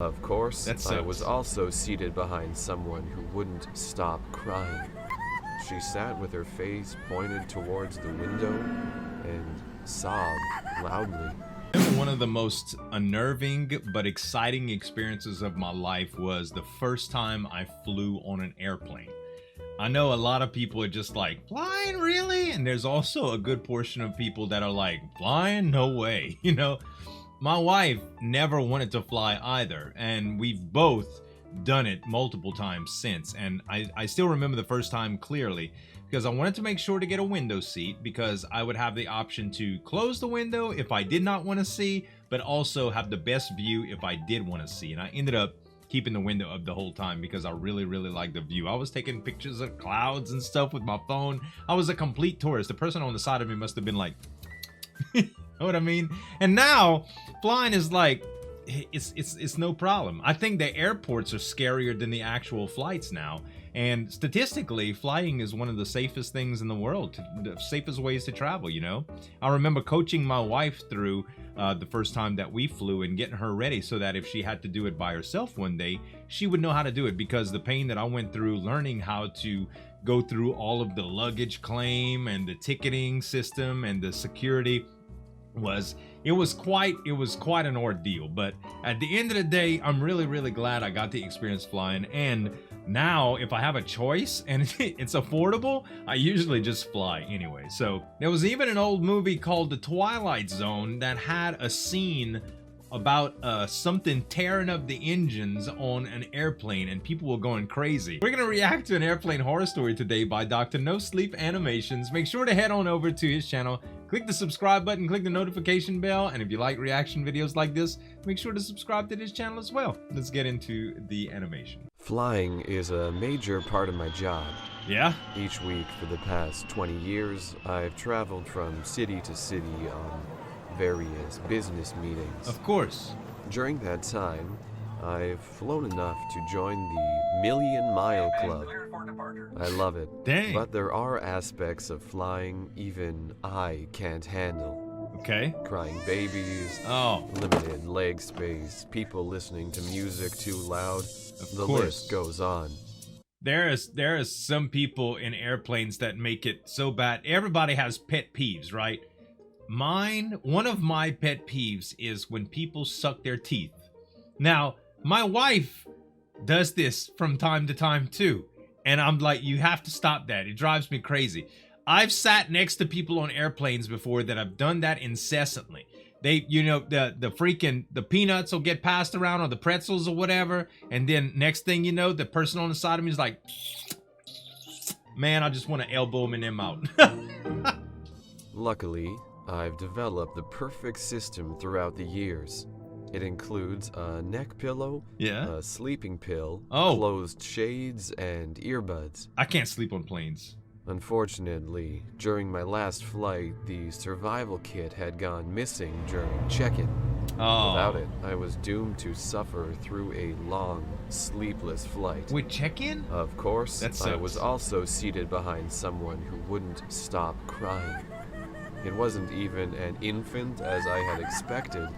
Of course, That I was sucks. also seated behind someone who wouldn't stop crying. She sat with her face pointed towards the window and sobbed loudly. One of the most unnerving but exciting experiences of my life was the first time I flew on an airplane. I know a lot of people are just like, flying, really? And there's also a good portion of people that are like, flying? No way. You know, my wife never wanted to fly either, and we've both done it multiple times since. And I still remember the first time clearly because I wanted to make sure to get a window seat because I would have the option to close the window if I did not want to see, but also have the best view if I did want to see. And I ended up keeping the window up the whole time because I really liked the view. I was taking pictures of clouds and stuff with my phone. I was a complete tourist. The person on the side of me must have been like, you know what I mean? And now flying is like, it's no problem. I think the airports are scarier than the actual flights now. And statistically, flying is one of the safest things in the world, the safest ways to travel, you know? I remember coaching my wife through the first time that we flew and getting her ready so that if she had to do it by herself one day, she would know how to do it, because the pain that I went through learning how to go through all of the luggage claim and the ticketing system and the security was quite an ordeal. But at the end of the day, I'm really glad I got to experience flying. And now if I have a choice and it's affordable, I usually just fly anyway. So there was even an old movie called The Twilight Zone that had a scene about something tearing up the engines on an airplane, and people were going crazy. We're gonna react to an airplane horror story today by Dr NoSleep Animations. Make sure to head on over to his channel, click the subscribe button, click the notification bell, and if you like reaction videos like this, make sure to subscribe to this channel as well. Let's get into the animation. Flying is a major part of my job. Yeah? Each week for the past 20 years, I've traveled from city to city on various business meetings. Of course. During that time, I've flown enough to join the Million Mile Club. I love it. Dang. But there are aspects of flying even I can't handle. Okay. Crying babies, limited leg space, people listening to music too loud. The list goes on. There is some people in airplanes that make it so bad. Everybody has pet peeves, right? One of my pet peeves is when people suck their teeth. Now, my wife does this from time to time too. And I'm like, you have to stop that. It drives me crazy. I've sat next to people on airplanes before that have done that incessantly. They, you know, the peanuts will get passed around, or the pretzels or whatever. And then next thing you know, the person on the side of me is like, man, I just want to elbow them in their mouth. Luckily, I've developed the perfect system throughout the years. It includes a neck pillow, a sleeping pill, closed shades, and earbuds. I can't sleep on planes. Unfortunately, during my last flight, the survival kit had gone missing during check-in. Without it, I was doomed to suffer through a long, sleepless flight. With check-in? Of course, I was also seated behind someone who wouldn't stop crying. It wasn't even an infant as I had expected,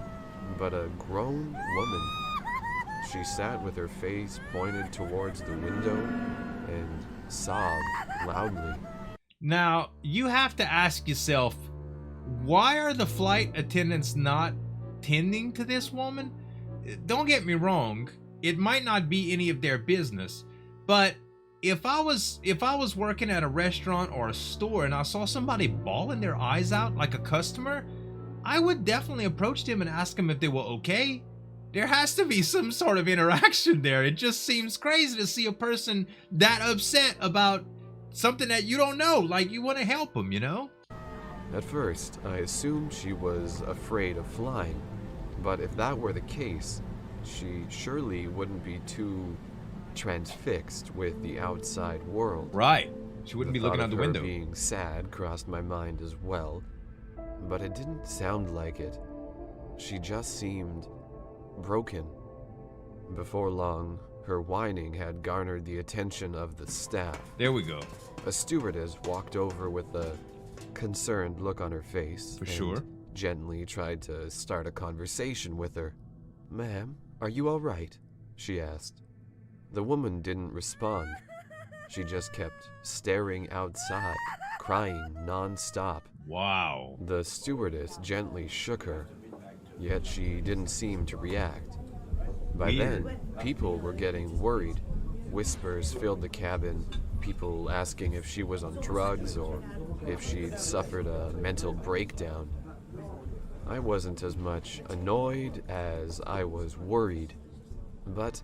but a grown woman. She sat with her face pointed towards the window and sobbed loudly. Now, you have to ask yourself, why are the flight attendants not tending to this woman? Don't get me wrong, it might not be any of their business, but if I was working at a restaurant or a store and I saw somebody bawling their eyes out like a customer, I would definitely approach them and ask them if they were okay. There has to be some sort of interaction there. It just seems crazy to see a person that upset about something that you don't know. Like, you want to help them, you know? At first, I assumed she was afraid of flying. But if that were the case, she surely wouldn't be too transfixed with the outside world. Right. She wouldn't be looking out the window. Being sad crossed my mind as well, but it didn't sound like it. She just seemed broken. Before long, her whining had garnered the attention of the staff. There we go. A stewardess walked over with a concerned look on her face. For sure. Gently tried to start a conversation with her. Ma'am, "Are you all right?" she asked. The woman didn't respond. She just kept staring outside, crying non-stop. Wow. The stewardess gently shook her, yet she didn't seem to react. By then, people were getting worried. Whispers filled the cabin, people asking if she was on drugs or if she'd suffered a mental breakdown. I wasn't as much annoyed as I was worried, but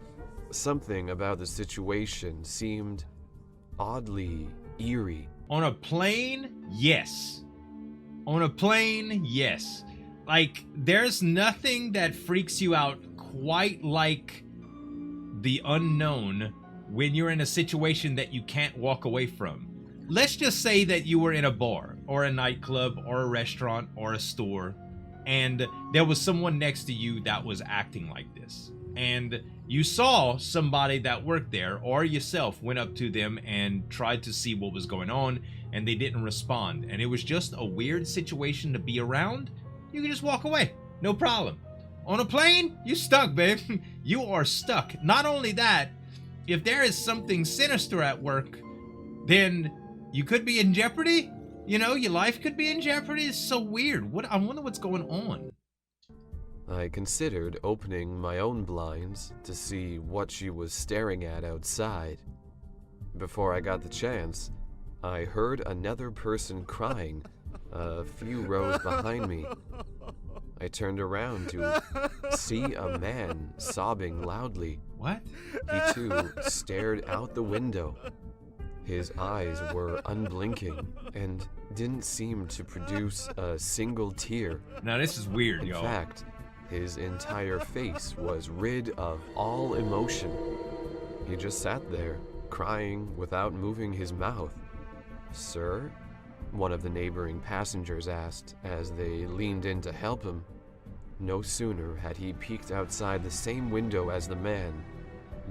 something about the situation seemed oddly eerie. On a plane, yes. On a plane, yes. Like, there's nothing that freaks you out quite like the unknown when you're in a situation that you can't walk away from. Let's just say that you were in a bar or a nightclub or a restaurant or a store, and there was someone next to you that was acting like this. And you saw somebody that worked there or yourself went up to them and tried to see what was going on, and they didn't respond. And it was just a weird situation to be around. You can just walk away. No problem. On a plane, you stuck, babe. You are stuck. Not only that, if there is something sinister at work, then you could be in jeopardy. You know, your life could be in jeopardy. It's so weird. I wonder what's going on. I considered opening my own blinds to see what she was staring at outside. Before I got the chance, I heard another person crying a few rows behind me. I turned around to see a man sobbing loudly. What? He too stared out the window. His eyes were unblinking and didn't seem to produce a single tear. Now this is weird, In y'all. fact, his entire face was rid of all emotion. He just sat there, crying without moving his mouth. "Sir?" one of the neighboring passengers asked as they leaned in to help him. No sooner had he peeked outside the same window as the man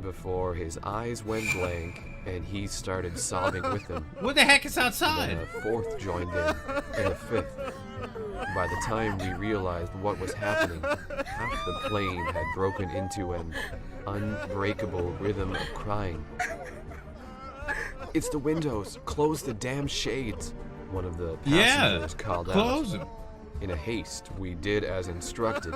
before his eyes went blank and he started sobbing with him. What the heck is outside? Then a fourth joined in, and a fifth. By the time we realized what was happening, half the plane had broken into an unbreakable rhythm of crying. "It's the windows. Close the damn shades," one of the passengers called close out. them. In a haste, we did as instructed.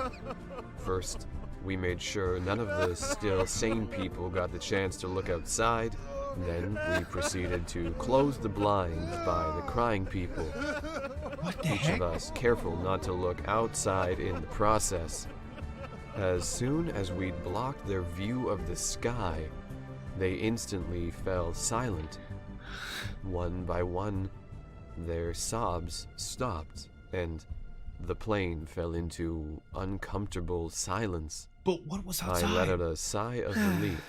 First, we made sure none of the still sane people got the chance to look outside. Then we proceeded to close the blinds by the crying people. What the Each heck? of us careful not to look outside in the process. As soon as we'd blocked their view of the sky, they instantly fell silent. One by one, their sobs stopped, and the plane fell into uncomfortable silence. But what was I outside? let out a sigh of relief,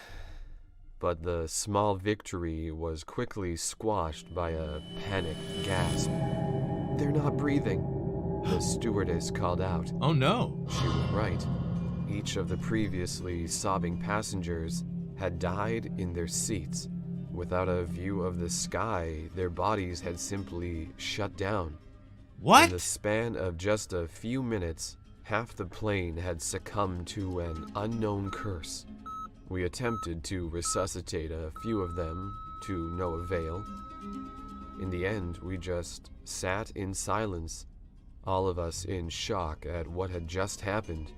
but the small victory was quickly squashed by a panicked gasp. "They're not breathing," the stewardess called out. Oh no. She was right. Each of the previously sobbing passengers had died in their seats. Without a view of the sky, their bodies had simply shut down. What? In the span of just a few minutes, half the plane had succumbed to an unknown curse. We attempted to resuscitate a few of them, to no avail. In the end, we just sat in silence, all of us in shock at what had just happened.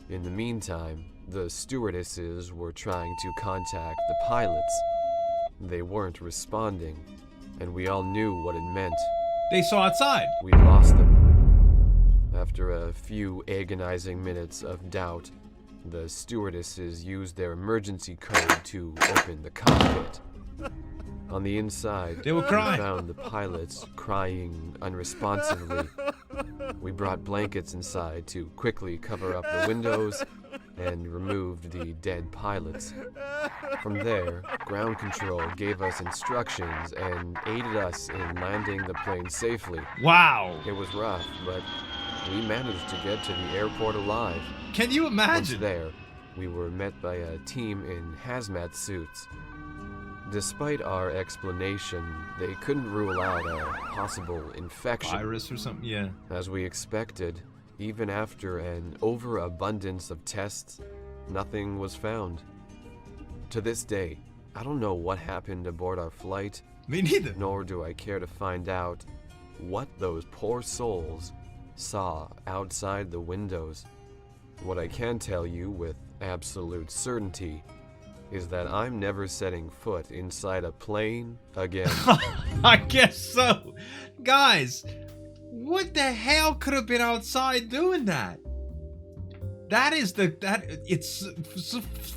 In the meantime, the stewardesses were trying to contact the pilots. They weren't responding, and we all knew what it meant. They saw outside. We lost them. After a few agonizing minutes of doubt, the stewardesses used their emergency code to open the cockpit. On the inside, They were crying. we found the pilots crying unresponsively. We brought blankets inside to quickly cover up the windows and removed the dead pilots. From there, ground control gave us instructions and aided us in landing the plane safely. Wow. It was rough, but we managed to get to the airport alive. Can you Once imagine? there, we were met by a team in hazmat suits. Despite our explanation, they couldn't rule out a possible infection. Virus or something? Yeah. As we expected, even after an overabundance of tests, nothing was found. To this day, I don't know what happened aboard our flight, Me neither. nor do I care to find out what those poor souls saw outside the windows. What I can tell you with absolute certainty is that I'm never setting foot inside a plane again. I guess so. Guys, what the hell could have been outside doing that?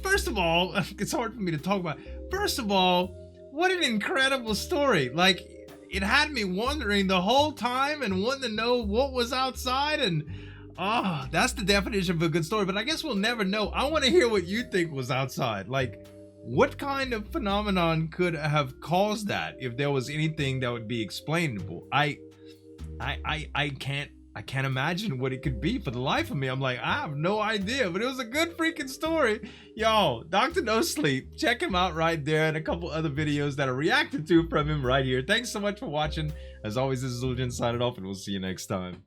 First of all, it's hard for me to talk about. First of all, what an incredible story. Like, it had me wondering the whole time and wanting to know what was outside, and that's the definition of a good story, but I guess we'll never know. I want to hear what you think was outside. Like, what kind of phenomenon could have caused that if there was anything that would be explainable? I can't imagine what it could be for the life of me. I'm like, I have no idea, but it was a good freaking story. Yo, Dr. NoSleep, check him out right there, and a couple other videos that are reacted to from him right here. Thanks so much for watching. As always, this is Zueljin signing off, and we'll see you next time.